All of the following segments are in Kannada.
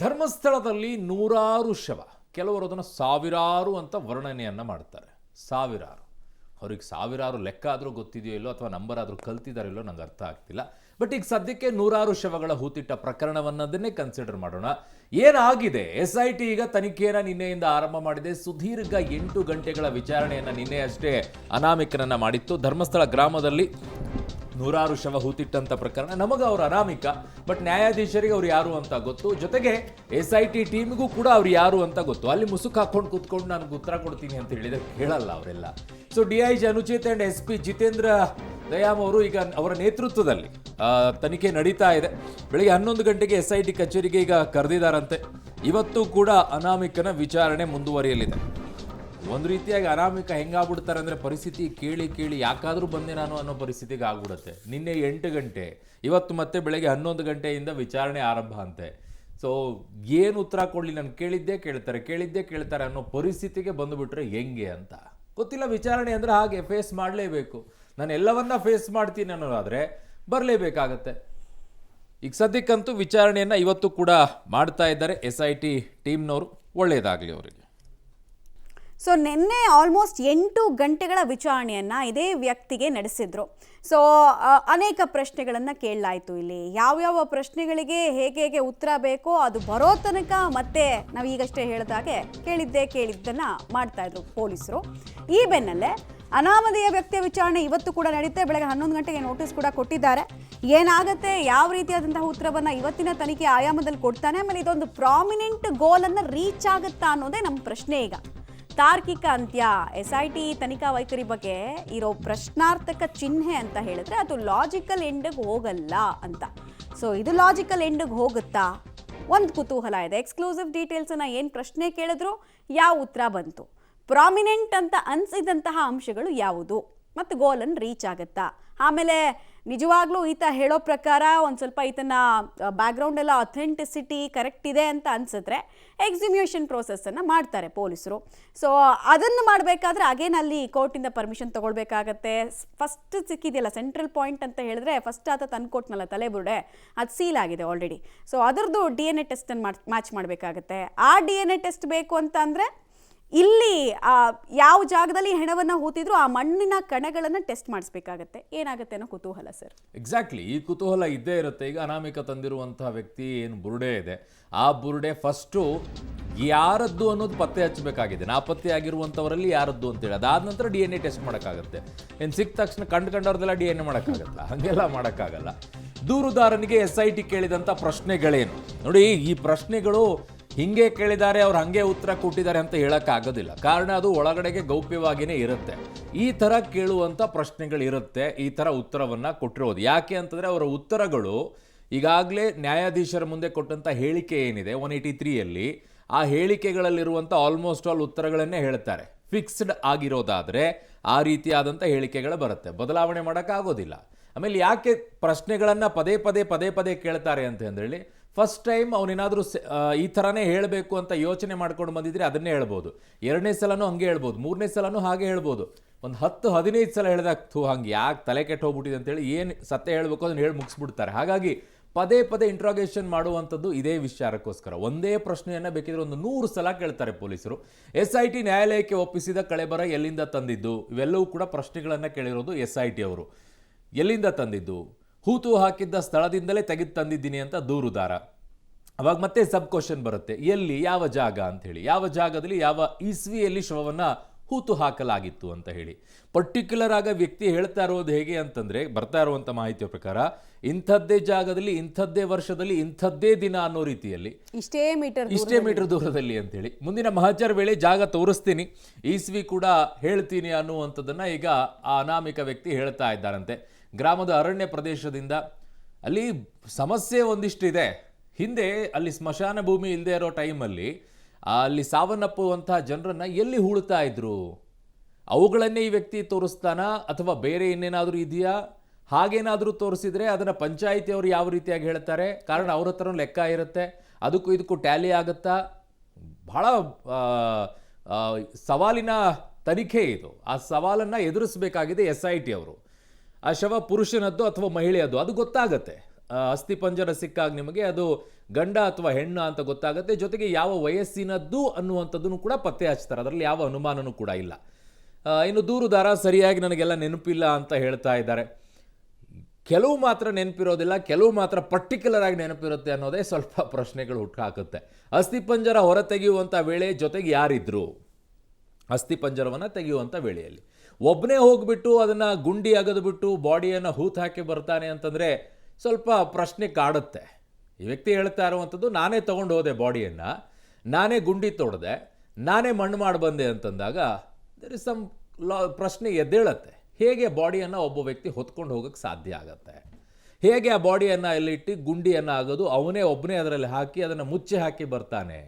ಧರ್ಮಸ್ಥಳದಲ್ಲಿ ನೂರಾರು ಶವ, ಕೆಲವರು ಅದನ್ನು ಸಾವಿರಾರು ಅಂತ ವರ್ಣನೆಯನ್ನು ಮಾಡ್ತಾರೆ. ಸಾವಿರಾರು, ಅವ್ರಿಗೆ ಸಾವಿರಾರು ಲೆಕ್ಕ ಆದರೂ ಗೊತ್ತಿದೆಯೋ ಇಲ್ಲೋ ಅಥವಾ ನಂಬರ್ ಆದರೂ ಕಲ್ತಿದಾರೋ ಇಲ್ಲೋ ನಂಗೆ ಅರ್ಥ ಆಗ್ತಿಲ್ಲ. ಬಟ್ ಈಗ ಸದ್ಯಕ್ಕೆ ನೂರಾರು ಶವಗಳ ಹೂತಿಟ್ಟ ಪ್ರಕರಣವನ್ನದನ್ನೇ ಕನ್ಸಿಡರ್ ಮಾಡೋಣ. ಏನಾಗಿದೆ? SIT ಈಗ ತನಿಖೆಯನ್ನು ನಿನ್ನೆಯಿಂದ ಆರಂಭ ಮಾಡಿದೆ. ಸುದೀರ್ಘ 8 ಗಂಟೆಗಳ ವಿಚಾರಣೆಯನ್ನು ನಿನ್ನೆ ಅಷ್ಟೇ ಅನಾಮಿಕನನ್ನು ಮಾಡಿತ್ತು. ಧರ್ಮಸ್ಥಳ ಗ್ರಾಮದಲ್ಲಿ ನೂರಾರು ಶವ ಹೂತಿಟ್ಟಂಥ ಪ್ರಕರಣ. ನಮಗೆ ಅವರು ಅನಾಮಿಕ, ಬಟ್ ನ್ಯಾಯಾಧೀಶರಿಗೆ ಅವ್ರು ಯಾರು ಅಂತ ಗೊತ್ತು. ಜೊತೆಗೆ SIT ಟೀಮ್ಗೂ ಕೂಡ ಅವ್ರು ಯಾರು ಅಂತ ಗೊತ್ತು. ಅಲ್ಲಿ ಮುಸುಕು ಹಾಕೊಂಡು ಕೂತ್ಕೊಂಡು ನನಗೆ ಉತ್ತರ ಕೊಡ್ತೀನಿ ಅಂತ ಹೇಳಿದರೆ ಕೇಳಲ್ಲ ಅವರೆಲ್ಲ. So DIG Anuchet and SP Jitendra Dayam ಅವರು ಈಗ ಅವರ ನೇತೃತ್ವದಲ್ಲಿ ತನಿಖೆ ನಡೀತಾ ಇದೆ. ಬೆಳಿಗ್ಗೆ 11 ಗಂಟೆಗೆ SIT ಕಚೇರಿಗೆ ಈಗ ಕರೆದಿದ್ದಾರಂತೆ. ಇವತ್ತು ಕೂಡ ಅನಾಮಿಕನ ವಿಚಾರಣೆ ಮುಂದುವರಿಯಲಿದೆ. ಒಂದು ರೀತಿಯಾಗಿ ಅನಾಮಿಕ ಹೆಂಗಾಗ್ಬಿಡ್ತಾರೆ ಅಂದರೆ ಪರಿಸ್ಥಿತಿ ಕೇಳಿ ಕೇಳಿ ಯಾಕಾದರೂ ಬಂದೆ ನಾನು ಅನ್ನೋ ಪರಿಸ್ಥಿತಿಗೆ ಆಗ್ಬಿಡುತ್ತೆ. ನಿನ್ನೆ 8 ಗಂಟೆ, ಇವತ್ತು ಮತ್ತೆ ಬೆಳಗ್ಗೆ 11 ಗಂಟೆಯಿಂದ ವಿಚಾರಣೆ ಆರಂಭ ಅಂತೆ. ಸೊ ಏನು ಉತ್ತರ ಕೊಡಲಿ, ನಾನು ಕೇಳಿದ್ದೇ ಕೇಳ್ತಾರೆ ಅನ್ನೋ ಪರಿಸ್ಥಿತಿಗೆ ಬಂದುಬಿಟ್ರೆ ಹೆಂಗೆ ಅಂತ ಗೊತ್ತಿಲ್ಲ. ವಿಚಾರಣೆ ಅಂದರೆ ಹಾಗೆ ಫೇಸ್ ಮಾಡಲೇಬೇಕು. ನಾನು ಎಲ್ಲವನ್ನ ಫೇಸ್ ಮಾಡ್ತೀನಿ ಅನ್ನೋದಾದರೆ ಬರಲೇಬೇಕಾಗತ್ತೆ. ಈಗ ಸದ್ಯಕ್ಕಂತೂ ವಿಚಾರಣೆಯನ್ನು ಇವತ್ತು ಕೂಡ ಮಾಡ್ತಾ ಇದ್ದಾರೆ SIT ಟೀಮ್ನವರು. ಒಳ್ಳೆಯದಾಗಲಿ ಅವರಿಗೆ. ಸೊ ನಿನ್ನೆ ಆಲ್ಮೋಸ್ಟ್ 8 ಗಂಟೆಗಳ ವಿಚಾರಣೆಯನ್ನು ಇದೇ ವ್ಯಕ್ತಿಗೆ ನಡೆಸಿದ್ರು. ಸೊ ಅನೇಕ ಪ್ರಶ್ನೆಗಳನ್ನು ಕೇಳಲಾಯಿತು. ಇಲ್ಲಿ ಯಾವ್ಯಾವ ಪ್ರಶ್ನೆಗಳಿಗೆ ಹೇಗೆ ಉತ್ತರ ಬೇಕೋ ಅದು ಬರೋ ತನಕ ಮತ್ತೆ ನಾವು ಈಗಷ್ಟೇ ಹೇಳಿದಾಗೆ ಕೇಳಿದ್ದನ್ನು ಮಾಡ್ತಾಯಿದ್ರು ಪೊಲೀಸರು. ಈ ಬೆನ್ನಲ್ಲೇ ಅನಾಮಧೇಯ ವ್ಯಕ್ತಿಯ ವಿಚಾರಣೆ ಇವತ್ತು ಕೂಡ ನಡೆಯುತ್ತೆ. ಬೆಳಗ್ಗೆ 11 ಗಂಟೆಗೆ ನೋಟಿಸ್ ಕೂಡ ಕೊಟ್ಟಿದ್ದಾರೆ. ಏನಾಗುತ್ತೆ, ಯಾವ ರೀತಿಯಾದಂತಹ ಉತ್ತರವನ್ನು ಇವತ್ತಿನ ತನಿಖೆ ಆಯಾಮದಲ್ಲಿ ಕೊಡ್ತಾನೆ, ಆಮೇಲೆ ಇದೊಂದು ಪ್ರಾಮಿನೆಂಟ್ ಗೋಲನ್ನು ರೀಚ್ ಆಗುತ್ತಾ ಅನ್ನೋದೇ ನಮ್ಮ ಪ್ರಶ್ನೆ. ಈಗ ತಾರ್ಕಿಕ ಅಂತ್ಯ SIT ತನಿಖಾ ವೈಖರಿ ಬಗ್ಗೆ ಇರೋ ಪ್ರಶ್ನಾರ್ಥಕ ಚಿಹ್ನೆ ಅಂತ ಹೇಳಿದ್ರೆ ಅದು ಲಾಜಿಕಲ್ ಎಂಡ್ಗೆ ಹೋಗಲ್ಲ ಅಂತ. ಸೊ ಇದು ಲಾಜಿಕಲ್ ಎಂಡ್ಗೆ ಹೋಗುತ್ತಾ? ಒಂದು ಕುತೂಹಲ ಇದೆ. ಎಕ್ಸ್ಕ್ಲೂಸಿವ್ ಡೀಟೇಲ್ಸನ್ನು ಏನು ಪ್ರಶ್ನೆ ಕೇಳಿದ್ರು, ಯಾವ ಉತ್ತರ ಬಂತು, ಪ್ರಾಮಿನೆಂಟ್ ಅಂತ ಅನಿಸಿದಂತಹ ಅಂಶಗಳು ಯಾವುದು, ಮತ್ತು ಗೋಲನ್ನು ರೀಚ್ ಆಗುತ್ತಾ? ಆಮೇಲೆ ನಿಜವಾಗ್ಲೂ ಈತ ಹೇಳೋ ಪ್ರಕಾರ ಒಂದು ಸ್ವಲ್ಪ ಈತನ ಬ್ಯಾಕ್ಗ್ರೌಂಡ್ ಎಲ್ಲ ಅಥೆಂಟಿಸಿಟಿ ಕರೆಕ್ಟ್ ಇದೆ ಅಂತ ಅನಿಸಿದ್ರೆ ಎಕ್ಸಿಮ್ಯೂಷನ್ ಪ್ರೋಸೆಸ್ಸನ್ನು ಮಾಡ್ತಾರೆ ಪೊಲೀಸರು. ಸೊ ಅದನ್ನು ಮಾಡಬೇಕಾದ್ರೆ ಅಗೇನ್ ಅಲ್ಲಿ ಕೋರ್ಟಿಂದ ಪರ್ಮಿಷನ್ ತೊಗೊಳ್ಬೇಕಾಗತ್ತೆ. ಫಸ್ಟ್ ಸಿಕ್ಕಿದೆಯಲ್ಲ ಸೆಂಟ್ರಲ್ ಪಾಯಿಂಟ್ ಅಂತ ಹೇಳಿದ್ರೆ, ಫಸ್ಟ್ ಆತ ತಂದುಕೊಟ್ನಲ್ಲ ತಲೆಬುರುಡೆ, ಅದು ಸೀಲ್ ಆಗಿದೆ ಆಲ್ರೆಡಿ. ಸೊ ಅದರದ್ದು DNA ಟೆಸ್ಟನ್ನು ಮ್ಯಾಚ್ ಮಾಡಬೇಕಾಗತ್ತೆ. ಆ DNA ಟೆಸ್ಟ್ ಬೇಕು ಅಂತ ಅಂದರೆ ಇಲ್ಲಿ ಯಾವ ಜಾಗದಲ್ಲಿ ಹೆಣವನ್ನು ಹೂತಿದ್ರು ಆ ಮಣ್ಣಿನ ಕಣಗಳನ್ನು ಟೆಸ್ಟ್ ಮಾಡಿಸ್ಬೇಕಾಗತ್ತೆ. ಏನಾಗುತ್ತೆ ಅನ್ನೋ ಕುತೂಹಲ ಸರ್. ಎಕ್ಸಾಕ್ಟ್ಲಿ, ಈ ಕುತೂಹಲ ಇದ್ದೇ ಇರುತ್ತೆ. ಈಗ ಅನಾಮಿಕ ತಂದಿರುವಂತಹ ವ್ಯಕ್ತಿ ಏನು ಬುರುಡೆ ಇದೆ, ಆ ಬುರುಡೆ ಫಸ್ಟು ಯಾರದ್ದು ಅನ್ನೋದು ಪತ್ತೆ ಹಚ್ಚಬೇಕಾಗಿದೆ. ನಾಪತ್ತೆ ಆಗಿರುವಂಥವರಲ್ಲಿ ಯಾರದ್ದು ಅಂತೇಳಿ, ಅದಾದ ನಂತರ DNA ಟೆಸ್ಟ್ ಮಾಡೋಕ್ಕಾಗತ್ತೆ. ಏನು ಸಿಕ್ಕ ತಕ್ಷಣ ಕಂಡ್ಕೊಂಡವ್ರದೆಲ್ಲ DNA ಮಾಡೋಕ್ಕಾಗಲ್ಲ, ಹಾಗೆಲ್ಲ ಮಾಡೋಕ್ಕಾಗಲ್ಲ. ದೂರುದಾರನಿಗೆ SIT ಕೇಳಿದಂಥ ಪ್ರಶ್ನೆಗಳೇನು ನೋಡಿ. ಈ ಪ್ರಶ್ನೆಗಳು ಹಿಂಗೆ ಕೇಳಿದ್ದಾರೆ, ಅವ್ರು ಹಾಗೆ ಉತ್ತರ ಕೊಟ್ಟಿದ್ದಾರೆ ಅಂತ ಹೇಳೋಕ್ಕಾಗೋದಿಲ್ಲ. ಕಾರಣ ಅದು ಒಳಗಡೆಗೆ ಗೌಪ್ಯವಾಗಿಯೇ ಇರುತ್ತೆ. ಈ ಥರ ಕೇಳುವಂಥ ಪ್ರಶ್ನೆಗಳಿರುತ್ತೆ, ಈ ಥರ ಉತ್ತರವನ್ನು ಕೊಟ್ಟಿರೋದು. ಯಾಕೆ ಅಂತಂದರೆ ಅವರ ಉತ್ತರಗಳು ಈಗಾಗಲೇ ನ್ಯಾಯಾಧೀಶರ ಮುಂದೆ ಕೊಟ್ಟಂಥ ಹೇಳಿಕೆ ಏನಿದೆ 183ಯಲ್ಲಿ, ಆ ಹೇಳಿಕೆಗಳಲ್ಲಿರುವಂಥ ಆಲ್ಮೋಸ್ಟ್ ಆಲ್ ಉತ್ತರಗಳನ್ನೇ ಹೇಳ್ತಾರೆ. ಫಿಕ್ಸ್ಡ್ ಆಗಿರೋದಾದರೆ ಆ ರೀತಿಯಾದಂಥ ಹೇಳಿಕೆಗಳು ಬರುತ್ತೆ, ಬದಲಾವಣೆ ಮಾಡೋಕ್ಕಾಗೋದಿಲ್ಲ. ಆಮೇಲೆ ಯಾಕೆ ಪ್ರಶ್ನೆಗಳನ್ನು ಪದೇ ಪದೇ ಕೇಳ್ತಾರೆ ಅಂತ ಹೇಳಿ, ಫಸ್ಟ್ ಟೈಮ್ ಅವನೇನಾದರೂ ಈ ಥರನೇ ಹೇಳಬೇಕು ಅಂತ ಯೋಚನೆ ಮಾಡ್ಕೊಂಡು ಬಂದಿದ್ರೆ ಅದನ್ನೇ ಹೇಳ್ಬೋದು. 2ನೇ ಸಲನೂ ಹಂಗೆ ಹೇಳ್ಬೋದು, 3ನೇ ಸಲನೂ ಹಾಗೆ ಹೇಳ್ಬೋದು. ಒಂದು 10-15 ಸಲ ಹೇಳಿದಾಗ ಹಂಗೆ ಯಾಕೆ ತಲೆ ಕೆಟ್ಟು ಹೋಗ್ಬಿಟ್ಟಿದೆ ಅಂತೇಳಿ ಏನು ಸತ್ಯ ಹೇಳಬೇಕು ಅದನ್ನು ಹೇಳಿ ಮುಗಿಸ್ಬಿಡ್ತಾರೆ. ಹಾಗಾಗಿ ಪದೇ ಇಂಟ್ರಾಗೇಷನ್ ಮಾಡುವಂಥದ್ದು ಇದೇ ವಿಚಾರಕ್ಕೋಸ್ಕರ. ಒಂದೇ ಪ್ರಶ್ನೆಯನ್ನು ಬೇಕಿದ್ರೆ ಒಂದು 100 ಸಲ ಕೇಳ್ತಾರೆ ಪೊಲೀಸರು. SIT ನ್ಯಾಯಾಲಯಕ್ಕೆ ಒಪ್ಪಿಸಿದ ಕಳೆಬರ ಎಲ್ಲಿಂದ ತಂದಿದ್ದು, ಇವೆಲ್ಲವೂ ಕೂಡ ಪ್ರಶ್ನೆಗಳನ್ನು ಕೇಳಿರೋದು SIT ಅವರು. ಎಲ್ಲಿಂದ ತಂದಿದ್ದು, ಹೂತು ಹಾಕಿದ್ದ ಸ್ಥಳದಿಂದಲೇ ತೆಗೆದು ತಂದಿದ್ದೀನಿ ಅಂತ ದೂರುದಾರ. ಅವಾಗ ಮತ್ತೆ ಸಬ್ ಕ್ವಶನ್ ಬರುತ್ತೆ, ಎಲ್ಲಿ, ಯಾವ ಜಾಗ ಅಂಥೇಳಿ, ಯಾವ ಜಾಗದಲ್ಲಿ ಯಾವ ಇಸ್ವಿಯಲ್ಲಿ ಶವವನ್ನು ಹೂತು ಹಾಕಲಾಗಿತ್ತು ಅಂತ ಹೇಳಿ. ಪರ್ಟಿಕ್ಯುಲರ್ ಆಗಿ ವ್ಯಕ್ತಿ ಹೇಳ್ತಾ ಇರೋದು ಹೇಗೆ ಅಂತಂದರೆ, ಬರ್ತಾ ಇರುವಂಥ ಮಾಹಿತಿಯ ಪ್ರಕಾರ ಇಂಥದ್ದೇ ಜಾಗದಲ್ಲಿ, ಇಂಥದ್ದೇ ವರ್ಷದಲ್ಲಿ, ಇಂಥದ್ದೇ ದಿನ ಅನ್ನೋ ರೀತಿಯಲ್ಲಿ, ಇಷ್ಟೇ ಮೀಟರ್ ದೂರದಲ್ಲಿ ಅಂತೇಳಿ. ಮುಂದಿನ ಮಹಜರ್ ವೇಳೆ ಜಾಗ ತೋರಿಸ್ತೀನಿ, ಇಸ್ವಿ ಕೂಡ ಹೇಳ್ತೀನಿ ಅನ್ನುವಂಥದ್ದನ್ನು ಈಗ ಆ ಅನಾಮಿಕ ವ್ಯಕ್ತಿ ಹೇಳ್ತಾ ಇದ್ದಾರಂತೆ. ಗ್ರಾಮದ ಅರಣ್ಯ ಪ್ರದೇಶದಿಂದ, ಅಲ್ಲಿ ಸಮಸ್ಯೆ ಒಂದಿಷ್ಟಿದೆ. ಹಿಂದೆ ಅಲ್ಲಿ ಸ್ಮಶಾನ ಭೂಮಿ ಇಲ್ಲದೆ ಇರೋ ಟೈಮಲ್ಲಿ ಅಲ್ಲಿ ಸಾವನ್ನಪ್ಪುವಂತಹ ಜನರನ್ನು ಎಲ್ಲಿ ಹೂಳ್ತಾ ಇದ್ರು, ಅವುಗಳನ್ನೇ ಈ ವ್ಯಕ್ತಿ ತೋರಿಸ್ತಾನ ಅಥವಾ ಬೇರೆ ಇನ್ನೇನಾದರೂ ಇದೆಯಾ? ಹಾಗೇನಾದರೂ ತೋರಿಸಿದ್ರೆ ಅದನ್ನು ಪಂಚಾಯಿತಿಯವರು ಯಾವ ರೀತಿಯಾಗಿ ಹೇಳ್ತಾರೆ, ಕಾರಣ ಅವ್ರ ಹತ್ರನೂ ಲೆಕ್ಕ ಇರುತ್ತೆ, ಅದಕ್ಕೂ ಇದಕ್ಕೂ ಟ್ಯಾಲಿ ಆಗುತ್ತಾ? ಬಹಳ ಸವಾಲಿನ ತನಿಖೆ ಇದು. ಆ ಸವಾಲನ್ನು ಎದುರಿಸಬೇಕಾಗಿದೆ SIT ಅವರು. ಆ ಶವ ಪುರುಷನದ್ದು ಅಥವಾ ಮಹಿಳೆಯದ್ದು ಅದು ಗೊತ್ತಾಗತ್ತೆ. ಅಸ್ಥಿಪಂಜರ ಸಿಕ್ಕಾಗ ನಿಮಗೆ ಅದು ಗಂಡ ಅಥವಾ ಹೆಣ್ಣ ಅಂತ ಗೊತ್ತಾಗುತ್ತೆ. ಜೊತೆಗೆ ಯಾವ ವಯಸ್ಸಿನದ್ದು ಅನ್ನುವಂಥದ್ದನ್ನು ಕೂಡ ಪತ್ತೆ ಹಚ್ತಾರೆ, ಅದರಲ್ಲಿ ಯಾವ ಅನುಮಾನನೂ ಕೂಡ ಇಲ್ಲ. ಇನ್ನು ದೂರುದಾರ ಸರಿಯಾಗಿ ನನಗೆಲ್ಲ ನೆನಪಿಲ್ಲ ಅಂತ ಹೇಳ್ತಾ ಇದ್ದಾರೆ. ಕೆಲವು ಮಾತ್ರ ನೆನಪಿರೋದಿಲ್ಲ, ಕೆಲವು ಮಾತ್ರ ಪರ್ಟಿಕ್ಯುಲರ್ ಆಗಿ ನೆನಪಿರುತ್ತೆ ಅನ್ನೋದೇ ಸ್ವಲ್ಪ ಪ್ರಶ್ನೆಗಳು ಹುಟ್ಟುಹಾಕುತ್ತೆ. ಅಸ್ಥಿಪಂಜರ ಹೊರ ತೆಗೆಯುವಂಥ ವೇಳೆ ಜೊತೆಗೆ ಯಾರಿದ್ರು? ಅಸ್ಥಿಪಂಜರವನ್ನು ತೆಗೆಯುವಂಥ ವೇಳೆಯಲ್ಲಿ ಒಬ್ಬನೇ ಹೋಗ್ಬಿಟ್ಟು ಅದನ್ನು ಗುಂಡಿ ಅಗದ್ಬಿಟ್ಟು ಬಾಡಿಯನ್ನು ಹೂತು ಹಾಕಿ ಬರ್ತಾನೆ ಅಂತಂದರೆ ಸ್ವಲ್ಪ ಪ್ರಶ್ನೆ ಕಾಡುತ್ತೆ. ಈ ವ್ಯಕ್ತಿ ಹೇಳ್ತಾ ಇರುವಂಥದ್ದು, ನಾನೇ ತೊಗೊಂಡು ಹೋದೆ ಬಾಡಿಯನ್ನು, ನಾನೇ ಗುಂಡಿ ತೊಡೆದೆ, ನಾನೇ ಮಣ್ಣು ಮಾಡಿ ಬಂದೆ ಅಂತಂದಾಗ ದೇರ್ ಇಸ್ ಸಮ್ ಪ್ರಶ್ನೆ ಎದ್ದೇಳುತ್ತೆ. ಹೇಗೆ ಬಾಡಿಯನ್ನು ಒಬ್ಬ ವ್ಯಕ್ತಿ ಹೊತ್ಕೊಂಡು ಹೋಗೋಕ್ಕೆ ಸಾಧ್ಯ ಆಗುತ್ತೆ? ಹೇಗೆ ಆ ಬಾಡಿಯನ್ನು ಎಲ್ಲಿಟ್ಟು ಗುಂಡಿಯನ್ನು ಆಗೋದು ಅವನೇ ಒಬ್ಬನೇ ಅದರಲ್ಲಿ ಹಾಕಿ ಅದನ್ನು ಮುಚ್ಚಿ ಹಾಕಿ ಬರ್ತಾನೆ?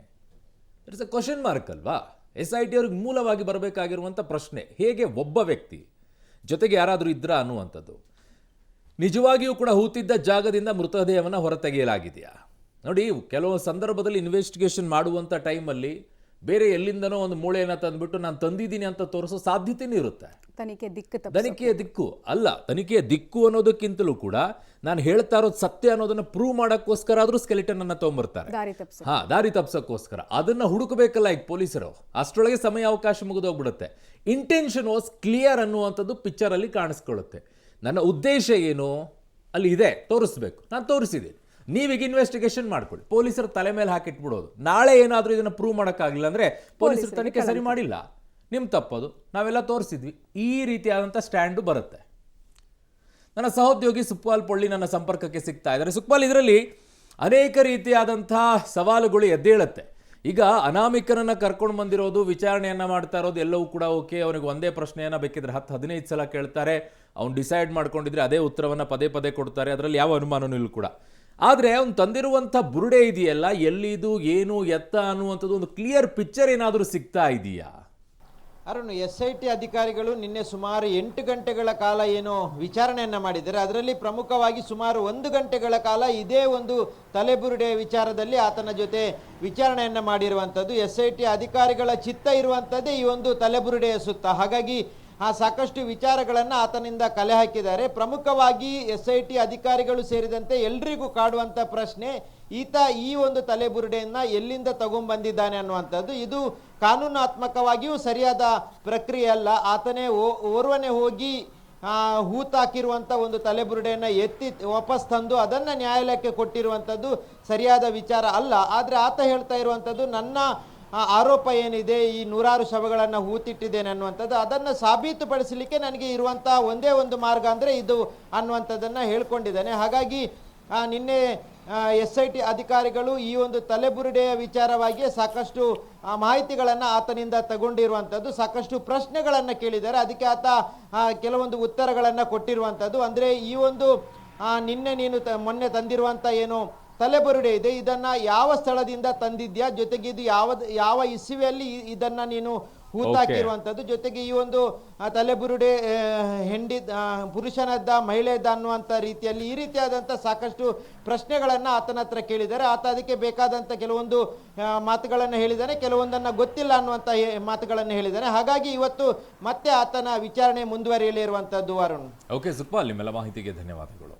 ಇಟ್ಸ್ ಅ ಕ್ವಶನ್ ಮಾರ್ಕ್ ಅಲ್ವಾ? SIT ಅವ್ರಿಗೆ ಮೂಲವಾಗಿ ಬರಬೇಕಾಗಿರುವಂಥ ಪ್ರಶ್ನೆ, ಹೇಗೆ ಒಬ್ಬ ವ್ಯಕ್ತಿ ಜೊತೆಗೆ ಯಾರಾದರೂ ಇದ್ರಾ ಅನ್ನುವಂಥದ್ದು. ನಿಜವಾಗಿಯೂ ಕೂಡ ಹೂತಿದ್ದ ಜಾಗದಿಂದ ಮೃತದೇಹವನ್ನು ಹೊರತೆಗೆಯಲಾಗಿದೆಯಾ? ನೋಡಿ, ಕೆಲವು ಸಂದರ್ಭದಲ್ಲಿ ಇನ್ವೆಸ್ಟಿಗೇಷನ್ ಮಾಡುವಂಥ ಟೈಮಲ್ಲಿ ಬೇರೆ ಎಲ್ಲಿಂದನೋ ಒಂದು ಮೂಳೆಯನ್ನು ತಂದುಬಿಟ್ಟು ನಾನು ತಂದಿದ್ದೀನಿ ಅಂತ ತೋರಿಸೋ ಸಾಧ್ಯತೆಯೂ ಇರುತ್ತೆ. ತನಿಖೆಯ ದಿಕ್ಕು ಅಲ್ಲ, ತನಿಖೆಯ ದಿಕ್ಕು ಅನ್ನೋದಕ್ಕಿಂತಲೂ ಕೂಡ ನಾನು ಹೇಳ್ತಾ ಇರೋದು ಸತ್ಯ ಅನ್ನೋದನ್ನ ಪ್ರೂವ್ ಮಾಡೋಕ್ಕೋಸ್ಕರ ಆದರೂ ಸ್ಕೆಲಿಟನ್ ಅನ್ನ ತೊಗೊಂಬರ್ತಾರೆ. ದಾರಿ ತಪ್ಸೋಕ್ಕೋಸ್ಕರ ಅದನ್ನ ಹುಡುಕಬೇಕಲ್ಲ ಈಗ ಪೊಲೀಸರು. ಅಷ್ಟರೊಳಗೆ ಸಮಯ ಅವಕಾಶ ಮುಗಿದೋಗ್ಬಿಡುತ್ತೆ. ಇಂಟೆನ್ಷನ್ ವಾಸ್ ಕ್ಲಿಯರ್ ಅನ್ನುವಂಥದ್ದು ಪಿಕ್ಚರ್ ಅಲ್ಲಿ ಕಾಣಿಸ್ಕೊಳ್ಳುತ್ತೆ. ನನ್ನ ಉದ್ದೇಶ ಏನು ಅಲ್ಲಿ ಇದೆ, ತೋರಿಸ್ಬೇಕು, ನಾನು ತೋರಿಸಿದ್ದೀನಿ, ನೀವೀಗ ಇನ್ವೆಸ್ಟಿಗೇಷನ್ ಮಾಡ್ಕೊಳ್ಳಿ. ಪೊಲೀಸರು ತಲೆ ಮೇಲೆ ಹಾಕಿಟ್ಬಿಡೋದು. ನಾಳೆ ಏನಾದರೂ ಇದನ್ನು ಪ್ರೂವ್ ಮಾಡೋಕ್ಕಾಗಲಿಲ್ಲ ಅಂದರೆ ಪೊಲೀಸರು ತನಿಖೆ ಸರಿ ಮಾಡಿಲ್ಲ, ನಿಮ್ಮ ತಪ್ಪದು, ನಾವೆಲ್ಲ ತೋರಿಸಿದ್ವಿ, ಈ ರೀತಿಯಾದಂಥ ಸ್ಟ್ಯಾಂಡು ಬರುತ್ತೆ. ನನ್ನ ಸಹೋದ್ಯೋಗಿ ಸುಕ್ಪಾಲ್ ಪೊಳ್ಳಿ ನನ್ನ ಸಂಪರ್ಕಕ್ಕೆ ಸಿಗ್ತಾ ಇದ್ದಾರೆ. ಸುಕ್ಪಾಲ್, ಇದರಲ್ಲಿ ಅನೇಕ ರೀತಿಯಾದಂಥ ಸವಾಲುಗಳು ಎದ್ದೇಳುತ್ತೆ. ಈಗ ಅನಾಮಿಕನನ್ನು ಕರ್ಕೊಂಡು ಬಂದಿರೋದು, ವಿಚಾರಣೆಯನ್ನು ಮಾಡ್ತಾ ಇರೋದು ಎಲ್ಲವೂ ಕೂಡ ಓಕೆ. ಅವನಿಗೆ ಒಂದೇ ಪ್ರಶ್ನೆಯನ್ನು ಬೇಕಿದ್ರೆ 10-15 ಸಲ ಕೇಳ್ತಾರೆ, ಅವ್ನು ಡಿಸೈಡ್ ಮಾಡ್ಕೊಂಡಿದ್ರೆ ಅದೇ ಉತ್ತರವನ್ನು ಪದೇ ಪದೇ ಕೊಡ್ತಾರೆ, ಅದರಲ್ಲಿ ಯಾವ ಅನುಮಾನನೂ ಇಲ್ಲ ಕೂಡ. ಆದರೆ ಅವ್ನು ತಂದಿರುವಂಥ ಬುರುಡೆ ಇದೆಯಲ್ಲ, ಎಲ್ಲಿದು ಏನು ಎತ್ತ ಅನ್ನುವಂಥದ್ದು ಒಂದು ಕ್ಲಿಯರ್ ಪಿಕ್ಚರ್ ಏನಾದರೂ ಸಿಗ್ತಾ ಇದೆಯಾ? ಅರುಣ್, SIT ಅಧಿಕಾರಿಗಳು ನಿನ್ನೆ ಸುಮಾರು 8 ಗಂಟೆಗಳ ಕಾಲ ಏನು ವಿಚಾರಣೆಯನ್ನು ಮಾಡಿದ್ದಾರೆ. ಅದರಲ್ಲಿ ಪ್ರಮುಖವಾಗಿ ಸುಮಾರು 1 ಗಂಟೆಗಳ ಕಾಲ ಇದೇ ಒಂದು ತಲೆಬುರುಡೆ ವಿಚಾರದಲ್ಲಿ ಆತನ ಜೊತೆ ವಿಚಾರಣೆಯನ್ನು ಮಾಡಿರುವಂಥದ್ದು. SIT ಅಧಿಕಾರಿಗಳ ಚಿತ್ತ ಇರುವಂಥದ್ದೇ ಈ ಒಂದು ತಲೆಬುರುಡೆಯ ಸುತ್ತ. ಹಾಗಾಗಿ ಸಾಕಷ್ಟು ವಿಚಾರಗಳನ್ನು ಆತನಿಂದ ಕಲೆ ಹಾಕಿದ್ದಾರೆ. ಪ್ರಮುಖವಾಗಿ SIT ಅಧಿಕಾರಿಗಳು ಸೇರಿದಂತೆ ಎಲ್ರಿಗೂ ಕಾಡುವಂಥ ಪ್ರಶ್ನೆ, ಈತ ಈ ಒಂದು ತಲೆಬುರುಡೆಯನ್ನು ಎಲ್ಲಿಂದ ತಗೊಂಡ್ಬಂದಿದ್ದಾನೆ ಅನ್ನುವಂಥದ್ದು. ಇದು ಕಾನೂನಾತ್ಮಕವಾಗಿಯೂ ಸರಿಯಾದ ಪ್ರಕ್ರಿಯೆ ಅಲ್ಲ. ಆತನೇ ಓರ್ವನೇ ಹೋಗಿ ಹೂತಾಕಿರುವಂಥ ಒಂದು ತಲೆಬುರುಡೆಯನ್ನು ಎತ್ತಿ ವಾಪಸ್ ತಂದು ಅದನ್ನು ನ್ಯಾಯಾಲಯಕ್ಕೆ ಕೊಟ್ಟಿರುವಂಥದ್ದು ಸರಿಯಾದ ವಿಚಾರ ಅಲ್ಲ. ಆದರೆ ಆತ ಹೇಳ್ತಾ ಇರುವಂಥದ್ದು, ನನ್ನ ಆರೋಪ ಏನಿದೆ, ಈ 100 ಶವಗಳನ್ನು ಹೂತಿಟ್ಟಿದ್ದೇನೆ ಅನ್ನುವಂಥದ್ದು, ಅದನ್ನು ಸಾಬೀತುಪಡಿಸಲಿಕ್ಕೆ ನನಗೆ ಇರುವಂಥ ಒಂದೇ ಒಂದು ಮಾರ್ಗ ಅಂದರೆ ಇದು ಅನ್ನುವಂಥದ್ದನ್ನು ಹೇಳ್ಕೊಂಡಿದ್ದಾನೆ. ಹಾಗಾಗಿ ನಿನ್ನೆ SIT ಅಧಿಕಾರಿಗಳು ಈ ಒಂದು ತಲೆಬುರುಡೆಯ ವಿಚಾರವಾಗಿ ಸಾಕಷ್ಟು ಮಾಹಿತಿಗಳನ್ನು ಆತನಿಂದ ತಗೊಂಡಿರುವಂಥದ್ದು, ಸಾಕಷ್ಟು ಪ್ರಶ್ನೆಗಳನ್ನು ಕೇಳಿದ್ದಾರೆ. ಅದಕ್ಕೆ ಆತ ಕೆಲವೊಂದು ಉತ್ತರಗಳನ್ನು ಕೊಟ್ಟಿರುವಂಥದ್ದು. ಅಂದರೆ ಈ ಒಂದು ನಿನ್ನೆ ನೀನು ಮೊನ್ನೆ ತಂದಿರುವಂಥ ಏನು ತಲೆಬುರುಡೆ ಇದೆ, ಇದನ್ನು ಯಾವ ಸ್ಥಳದಿಂದ ತಂದಿದ್ಯಾ, ಜೊತೆಗೆ ಇದು ಯಾವ ಇಸುವೆಯಲ್ಲಿ ಇದನ್ನು ನೀನು ಹೂತಾಕಿರುವಂಥದ್ದು, ಜೊತೆಗೆ ಈ ಒಂದು ತಲೆಬುರುಡೆ ಪುರುಷನದ್ದ ಮಹಿಳೆಯದ್ದ ಅನ್ನುವಂಥ ರೀತಿಯಲ್ಲಿ ಈ ರೀತಿಯಾದಂಥ ಸಾಕಷ್ಟು ಪ್ರಶ್ನೆಗಳನ್ನು ಆತನ ಹತ್ರ ಕೇಳಿದ್ದಾರೆ. ಆತ ಅದಕ್ಕೆ ಬೇಕಾದಂಥ ಕೆಲವೊಂದು ಮಾತುಗಳನ್ನು ಹೇಳಿದ್ದಾನೆ, ಕೆಲವೊಂದನ್ನು ಗೊತ್ತಿಲ್ಲ ಅನ್ನುವಂಥ ಮಾತುಗಳನ್ನು ಹೇಳಿದ್ದಾನೆ. ಹಾಗಾಗಿ ಇವತ್ತು ಮತ್ತೆ ಆತನ ವಿಚಾರಣೆ ಮುಂದುವರಿಯಲಿರುವಂಥದ್ದು. ಅರುಣ್, ಓಕೆ ಸುಕ್ಪಾಲ್, ನಿಮ್ಮೆಲ್ಲ ಮಾಹಿತಿಗೆ ಧನ್ಯವಾದಗಳು.